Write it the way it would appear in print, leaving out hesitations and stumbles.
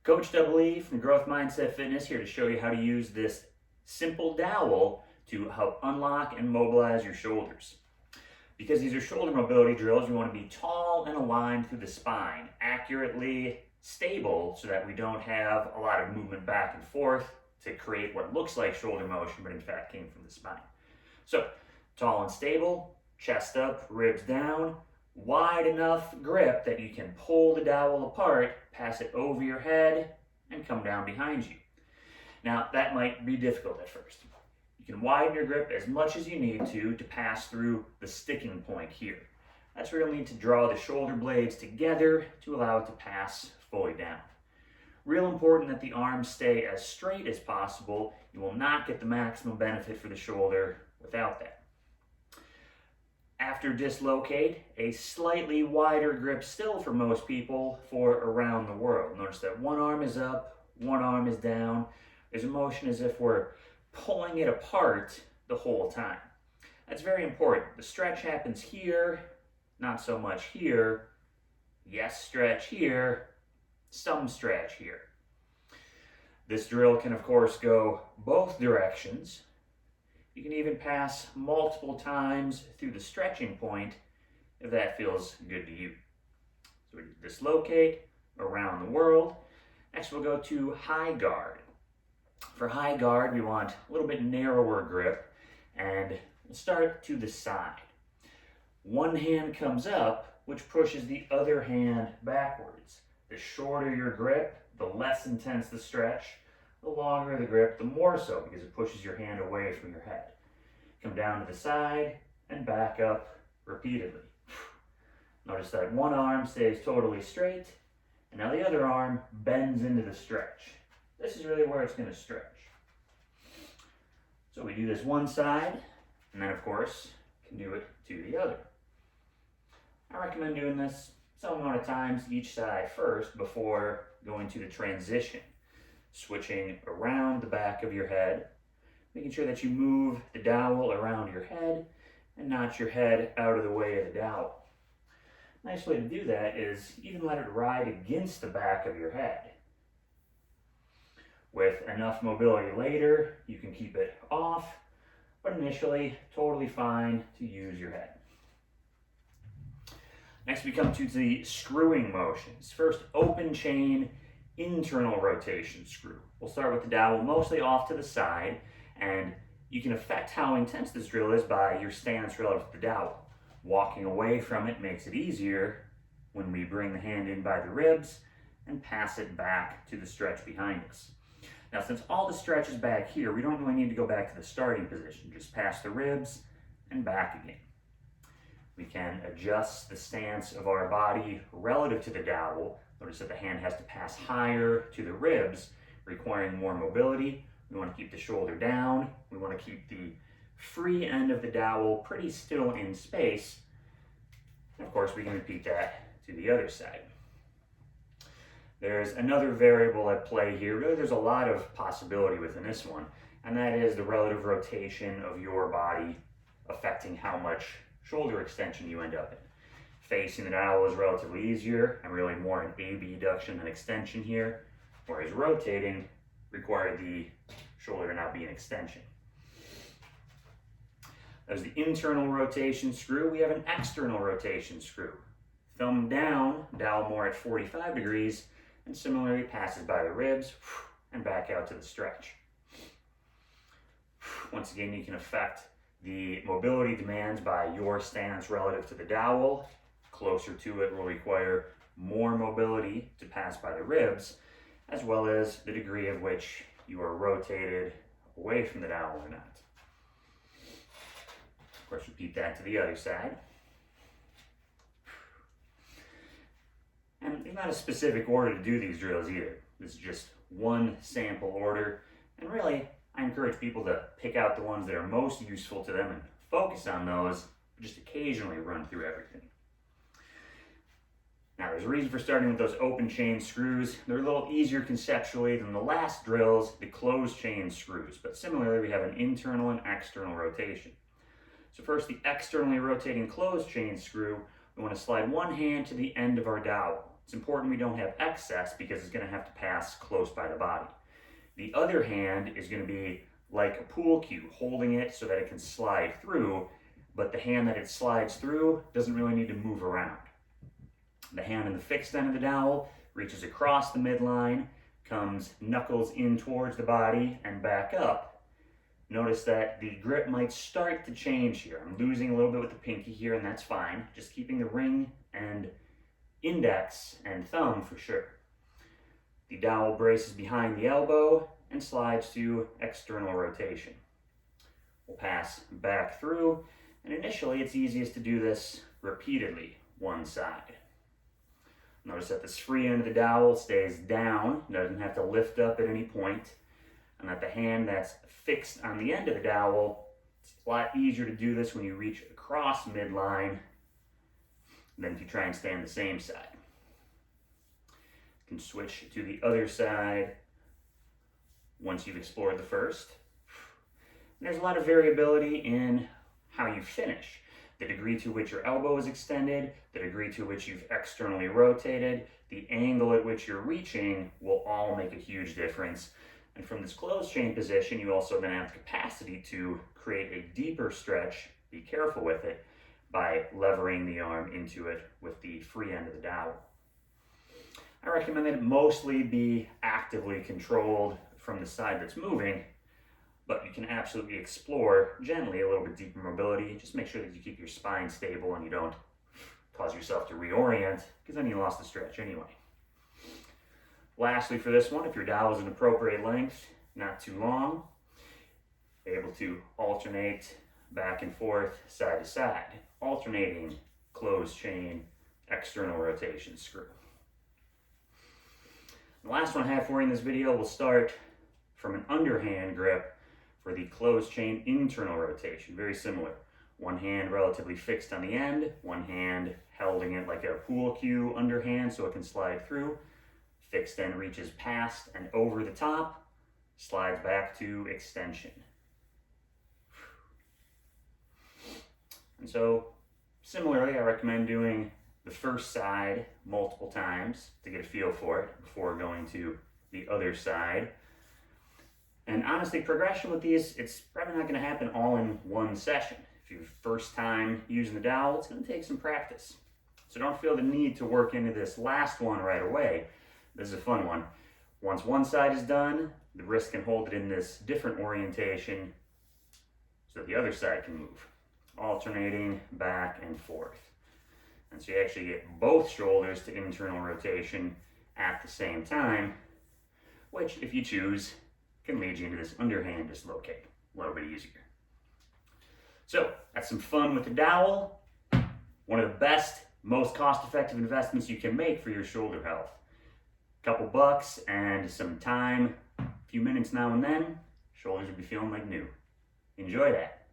Coach Double E from Growth Mindset Fitness here to show you how to use this simple dowel to help unlock and mobilize your shoulders. Because these are shoulder mobility drills, you want to be tall and aligned through the spine, accurately stable so that we don't have a lot of movement back and forth to create what looks like shoulder motion, but in fact came from the spine. So, tall and stable, chest up, ribs down, wide enough grip that you can pull the dowel apart, pass it over your head, and come down behind you. Now, that might be difficult at first. You can widen your grip as much as you need to pass through the sticking point here. That's where you'll need to draw the shoulder blades together to allow it to pass fully down. Real important that the arms stay as straight as possible. You will not get the maximum benefit for the shoulder without that. After dislocate, a slightly wider grip still for most people for around the world. Notice that one arm is up, one arm is down. There's a motion as if we're pulling it apart the whole time. That's very important. The stretch happens here, not so much here. Yes, stretch here, some stretch here. This drill can, of course, go both directions. You can even pass multiple times through the stretching point if that feels good to you. So we dislocate around the world. Next we'll go to high guard. For high guard, we want a little bit narrower grip, and we'll start to the side. One hand comes up, which pushes the other hand backwards. The shorter your grip, the less intense the stretch. The longer the grip, the more so, because it pushes your hand away from your head. Come down to the side and back up repeatedly. Notice that one arm stays totally straight, and now the other arm bends into the stretch. This is really where it's going to stretch. So we do this one side, and then of course, can do it to the other. I recommend doing this some amount of times each side first before going to the transition. Switching around the back of your head, making sure that you move the dowel around your head and not your head out of the way of the dowel. Nice way to do that is even let it ride against the back of your head. With enough mobility later, you can keep it off, but initially, totally fine to use your head. Next we come to the screwing motions. First, open chain internal rotation screw. We'll start with the dowel mostly off to the side, and you can affect how intense this drill is by your stance relative to the dowel. Walking away from it makes it easier when we bring the hand in by the ribs and pass it back to the stretch behind us. Now, since all the stretch is back here, we don't really need to go back to the starting position. Just pass the ribs and back again. We can adjust the stance of our body relative to the dowel. Notice that the hand has to pass higher to the ribs, requiring more mobility. We want to keep the shoulder down. We want to keep the free end of the dowel pretty still in space. And of course, we can repeat that to the other side. There's another variable at play here. Really, there's a lot of possibility within this one, and that is the relative rotation of your body affecting how much shoulder extension you end up in. Facing the dowel is relatively easier and really more an abduction than extension here, whereas rotating required the shoulder to now be an extension. As the internal rotation screw, we have an external rotation screw. Thumb down, dowel more at 45 degrees, and similarly passes by the ribs and back out to the stretch. Once again, you can affect the mobility demands by your stance relative to the dowel. Closer to it will require more mobility to pass by the ribs, as well as the degree of which you are rotated away from the dowel or not. Of course, repeat that to the other side. And there's not a specific order to do these drills either. This is just one sample order, and really, I encourage people to pick out the ones that are most useful to them and focus on those, but just occasionally run through everything. Now, there's a reason for starting with those open chain screws. They're a little easier conceptually than the last drills, the closed chain screws, but similarly, we have an internal and external rotation. So first, the externally rotating closed chain screw, we want to slide one hand to the end of our dowel. It's important we don't have excess because it's going to have to pass close by the body. The other hand is going to be like a pool cue, holding it so that it can slide through, but the hand that it slides through doesn't really need to move around. The hand in the fixed end of the dowel reaches across the midline, comes knuckles in towards the body and back up. Notice that the grip might start to change here. I'm losing a little bit with the pinky here, and that's fine. Just keeping the ring and index and thumb for sure. The dowel braces behind the elbow and slides to external rotation. We'll pass back through, and initially it's easiest to do this repeatedly, one side. Notice that this free end of the dowel stays down, doesn't have to lift up at any point, and that the hand that's fixed on the end of the dowel, it's a lot easier to do this when you reach across midline than if you try and stay on the same side. You can switch to the other side once you've explored the first. And there's a lot of variability in how you finish. The degree to which your elbow is extended, the degree to which you've externally rotated, the angle at which you're reaching will all make a huge difference. And from this closed chain position, you also then have the capacity to create a deeper stretch, be careful with it, by levering the arm into it with the free end of the dowel. I recommend that it mostly be actively controlled from the side that's moving, but you can absolutely explore gently a little bit deeper mobility. Just make sure that you keep your spine stable and you don't cause yourself to reorient, because then you lost the stretch anyway. Lastly for this one, if your dowel is an appropriate length, not too long, able to alternate back and forth, side to side, alternating closed chain, external rotation screw. The last one I have for you in this video will start from an underhand grip for the closed chain internal rotation. Very similar. One hand relatively fixed on the end, one hand holding it like a pool cue underhand so it can slide through. Fixed end reaches past and over the top, slides back to extension. And so, similarly, I recommend doing the first side multiple times to get a feel for it before going to the other side. And honestly, progression with these, it's probably not going to happen all in one session. If you're first time using the dowel, it's going to take some practice. So don't feel the need to work into this last one right away. This is a fun one. Once one side is done, the wrist can hold it in this different orientation so the other side can move, alternating back and forth. And so you actually get both shoulders to internal rotation at the same time, which, if you choose, can lead you into this underhand dislocate a little bit easier. So that's some fun with the dowel. One of the best, most cost-effective investments you can make for your shoulder health. Couple bucks and some time, a few minutes now and then, shoulders will be feeling like new. Enjoy that.